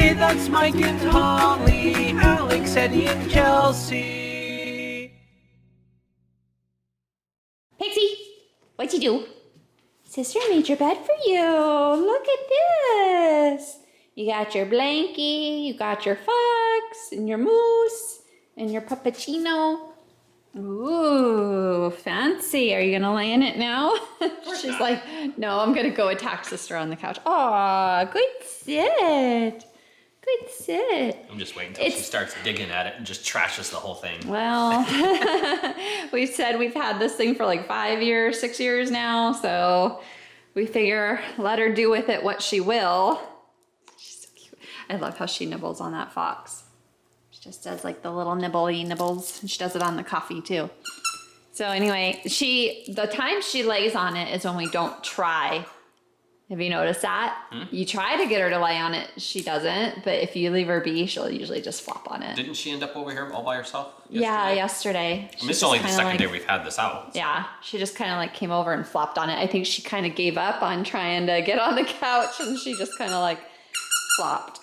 Hey, that's Mike and Holly, Alex, Eddie, and Kelsey. Pixie, what'd you do? Sister made your bed for you. Look at this. You got your blankie, you got your fox, and your moose, and your puppuccino. Ooh, fancy. Are you gonna lay in it now? She's like, no, I'm gonna go attack sister on the couch. Aw, good sit. Good sit. I'm just waiting until she starts digging at it and just trashes the whole thing. Well, we've said we've had this thing for like 5 years, 6 years now, so we figure let her do with it what she will. She's so cute. I love how she nibbles on that fox. She just does like the little nibbly nibbles. And she does it on the coffee too. So anyway, the time she lays on it is when we don't try. Have you noticed that? You try to get her to lay on it, she doesn't. But if you leave her be, she'll usually just flop on it. Didn't she end up over here all by herself yesterday? Yeah, yesterday. I mean, it's only the second day we've had this out. Yeah, she just kind of like came over and flopped on it. I think she kind of gave up on trying to get on the couch and she just kind of like flopped.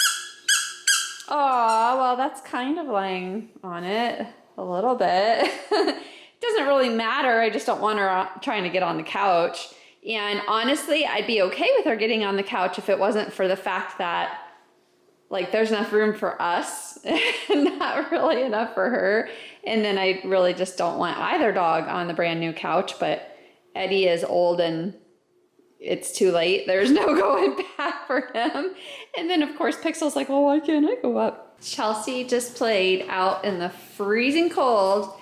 Oh, well, that's kind of laying on it a little bit. It doesn't really matter. I just don't want her trying to get on the couch. And honestly, I'd be okay with her getting on the couch if it wasn't for the fact that like there's enough room for us and not really enough for her. And then I really just don't want either dog on the brand new couch, but Eddie is old and it's too late. There's no going back for him. And then of course Pixel's like, well, why can't I go up? Chelsea just played out in the freezing cold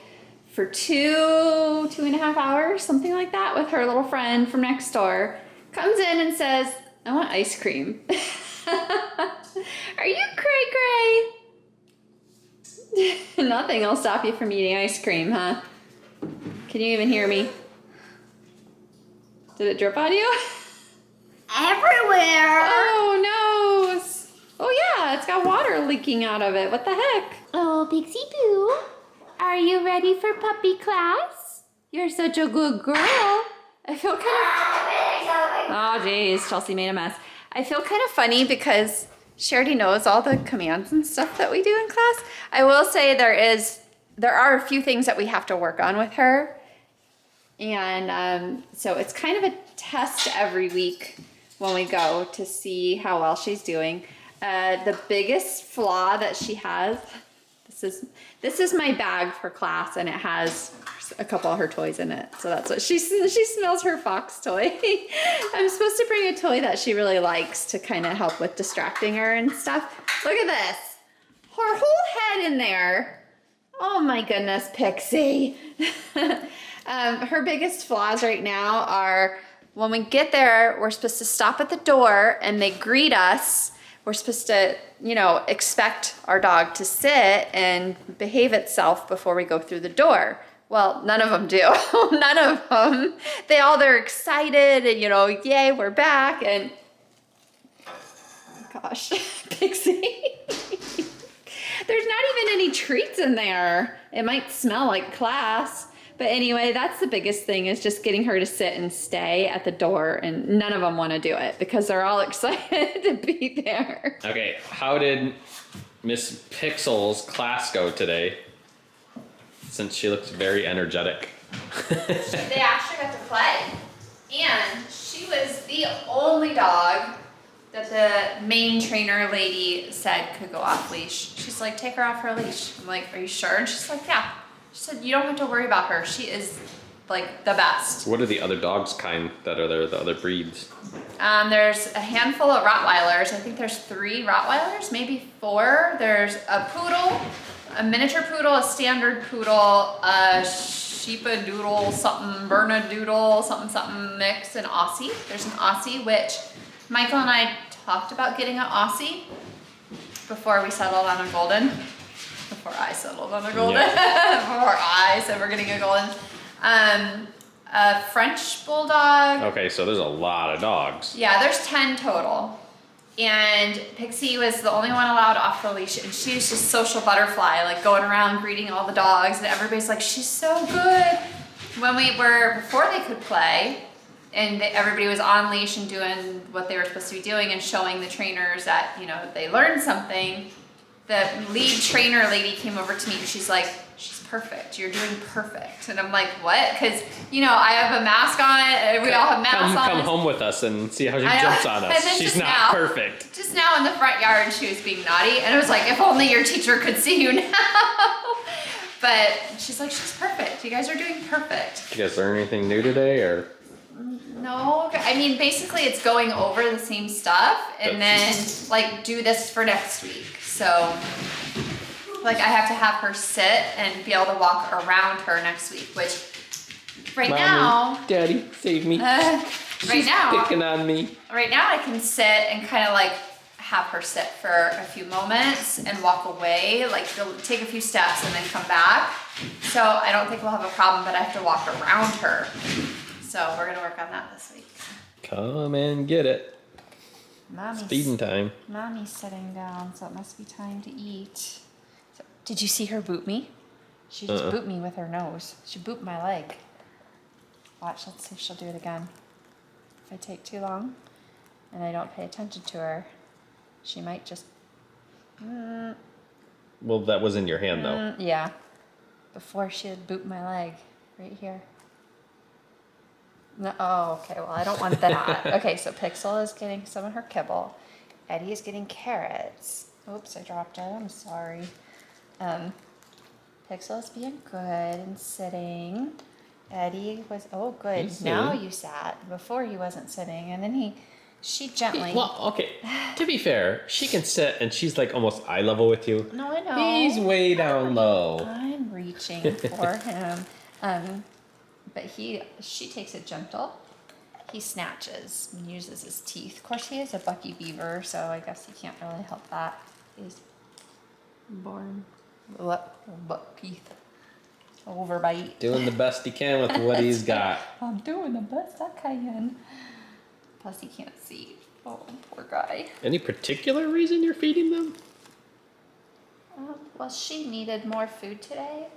for 2.5 hours, something like that, with her little friend from next door. Comes in and says, I want ice cream. Are you cray cray? Nothing will stop you from eating ice cream, huh? Can you even hear me? Did it drip on you? Everywhere. Oh, no. Oh, yeah, it's got water leaking out of it. What the heck? Oh, Pixie Boo, are you ready for puppy class? You're such a good girl. I feel kind of... Oh, geez, Chelsea made a mess. I feel kind of funny because she already knows all the commands and stuff that we do in class. I will say there are a few things that we have to work on with her. And so it's kind of a test every week when we go to see how well she's doing. The biggest flaw that she has, this is my bag for class, and it has a couple of her toys in it. So that's what she smells her fox toy. I'm supposed to bring a toy that she really likes to kind of help with distracting her and stuff. Look at this. Her whole head in there. Oh my goodness, Pixie. Her biggest flaws right now are when we get there, we're supposed to stop at the door and they greet us. We're supposed to, expect our dog to sit and behave itself before we go through the door. Well, none of them do. None of them. They're excited and, yay, we're back. And gosh, Pixie. There's not even any treats in there. It might smell like class. But anyway, that's the biggest thing, is just getting her to sit and stay at the door, and none of them want to do it because they're all excited to be there. Okay, how did Miss Pixel's class go today? Since she looks very energetic. They actually got to play, and she was the only dog that the main trainer lady said could go off leash. She's like, take her off her leash. I'm like, are you sure? And she's like, yeah. She said, you don't have to worry about her. She is like the best. What are the other dogs kind that are there, the other breeds? There's a handful of Rottweilers. I think there's 3 Rottweilers, maybe 4. There's a poodle, a miniature poodle, a standard poodle, a sheepadoodle, something, bernedoodle, something mix, an Aussie. There's an Aussie, which Michael and I talked about getting an Aussie before we settled on a golden. Before I settled on a golden. Yeah. Before I said we're getting a golden. A French bulldog. Okay, so there's a lot of dogs. Yeah, there's 10 total. And Pixie was the only one allowed off the leash, and she was just social butterfly, like going around greeting all the dogs, and everybody's like, she's so good. Before they could play, and everybody was on leash and doing what they were supposed to be doing and showing the trainers that, you know, they learned something. The lead trainer lady came over to me and she's like, she's perfect. You're doing perfect. And I'm like, what? Because, you know, I have a mask on. And we all have masks on. Come home with us and see how she jumps on us. She's not perfect. Just now in the front yard, she was being naughty. And I was like, if only your teacher could see you now. But she's like, she's perfect. You guys are doing perfect. Did you guys learn anything new today, or? No, I mean, basically it's going over the same stuff and then like do this for next week. So like I have to have her sit and be able to walk around her next week, which right now, Daddy, save me. Right now, picking on me. Right now I can sit and kind of like have her sit for a few moments and walk away, like go take a few steps and then come back. So I don't think we'll have a problem, but I have to walk around her. So we're gonna work on that this week. Come and get it. Mommy's, It's feeding time. Mommy's sitting down, so it must be time to eat. So, did you see her boot me? She just booped me with her nose. She booped my leg. Watch, let's see if she'll do it again. If I take too long and I don't pay attention to her, she might just... Well, that was in your hand, though. Yeah. Before she had booped my leg. Right here. No, oh, okay, well, I don't want that. Okay, so Pixel is getting some of her kibble. Eddie is getting carrots. Oops, I dropped it. I'm sorry. Pixel is being good and sitting. Eddie was, oh, good. Now you sat. Before he wasn't sitting. And then she gently. Well, okay. To be fair, she can sit and she's like almost eye level with you. No, I know. He's way down low. I'm reaching for him. But she takes it gentle. He snatches and uses his teeth. Of course, he is a Bucky Beaver, so I guess he can't really help that. He's born buck teeth. Overbite. Doing the best he can with what he's got. I'm doing the best I can. Plus, he can't see. Oh, poor guy. Any particular reason you're feeding them? Well, she needed more food today.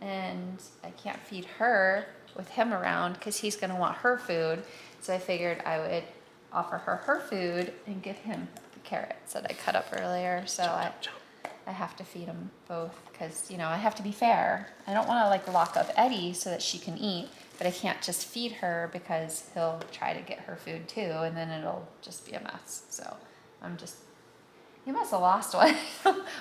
And I can't feed her with him around because he's going to want her food. So I figured I would offer her food and give him the carrots that I cut up earlier. So I have to feed them both because, you know, I have to be fair. I don't want to like lock up Eddie so that she can eat, but I can't just feed her because he'll try to get her food too, and then it'll just be a mess. So I'm just... You must have lost one.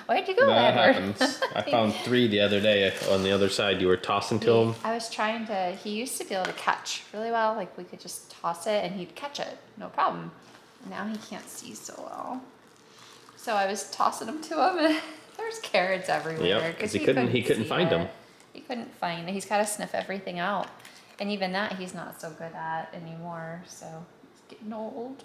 Where'd you go, That Edward? happens. I found 3 the other day on the other side. You were tossing to him. I was trying to, he used to be able to catch really well. Like we could just toss it and he'd catch it. No problem. Now he can't see so well. So I was tossing them to him and there's carrots everywhere. Yep, because he couldn't find them. He couldn't find it. He's got to sniff everything out. And even that he's not so good at anymore. So he's getting old.